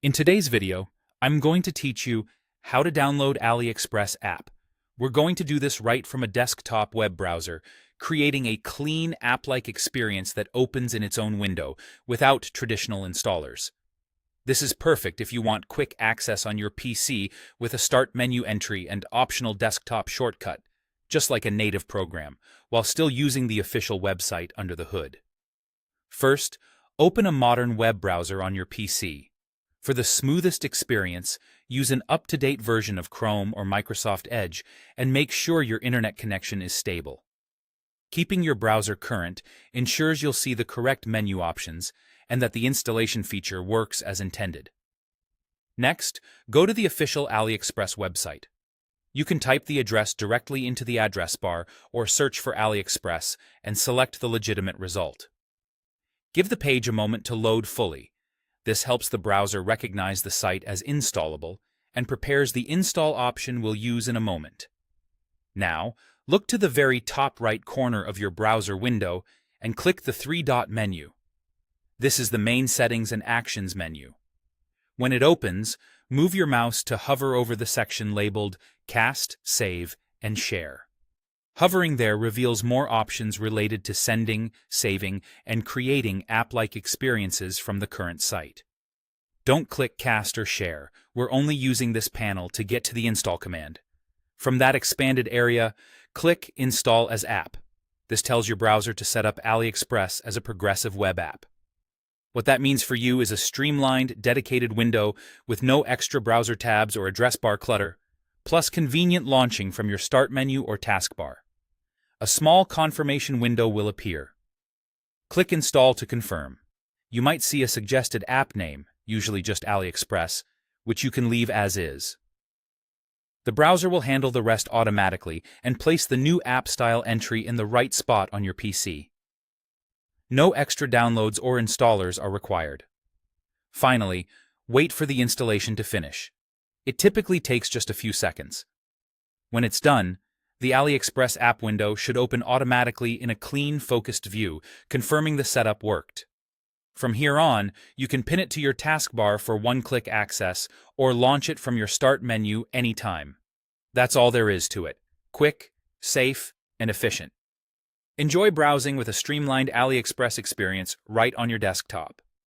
In today's video, I'm going to teach you how to download AliExpress app. We're going to do this right from a desktop web browser, creating a clean app-like experience that opens in its own window without traditional installers. This is perfect if you want quick access on your PC with a start menu entry and optional desktop shortcut, just like a native program, while still using the official website under the hood. First, open a modern web browser on your PC. For the smoothest experience, use an up-to-date version of Chrome or Microsoft Edge and make sure your internet connection is stable. Keeping your browser current ensures you'll see the correct menu options and that the installation feature works as intended. Next, go to the official AliExpress website. You can type the address directly into the address bar or search for AliExpress and select the legitimate result. Give the page a moment to load fully. This helps the browser recognize the site as installable and prepares the install option we'll use in a moment. Now, look to the very top right corner of your browser window and click the three-dot menu. This is the main settings and actions menu. When it opens, move your mouse to hover over the section labeled Cast, Save, and Share. Hovering there reveals more options related to sending, saving, and creating app-like experiences from the current site. Don't click Cast or Share. We're only using this panel to get to the install command. From that expanded area, click Install as App. This tells your browser to set up AliExpress as a progressive web app. What that means for you is a streamlined, dedicated window with no extra browser tabs or address bar clutter, plus convenient launching from your start menu or taskbar. A small confirmation window will appear. Click Install to confirm. You might see a suggested app name, usually just AliExpress, which you can leave as is. The browser will handle the rest automatically and place the new app style entry in the right spot on your PC. No extra downloads or installers are required. Finally, wait for the installation to finish. It typically takes just a few seconds. When it's done, the AliExpress app window should open automatically in a clean, focused view, confirming the setup worked. From here on, you can pin it to your taskbar for one-click access or launch it from your start menu anytime. That's all there is to it. Quick, safe, and efficient. Enjoy browsing with a streamlined AliExpress experience right on your desktop.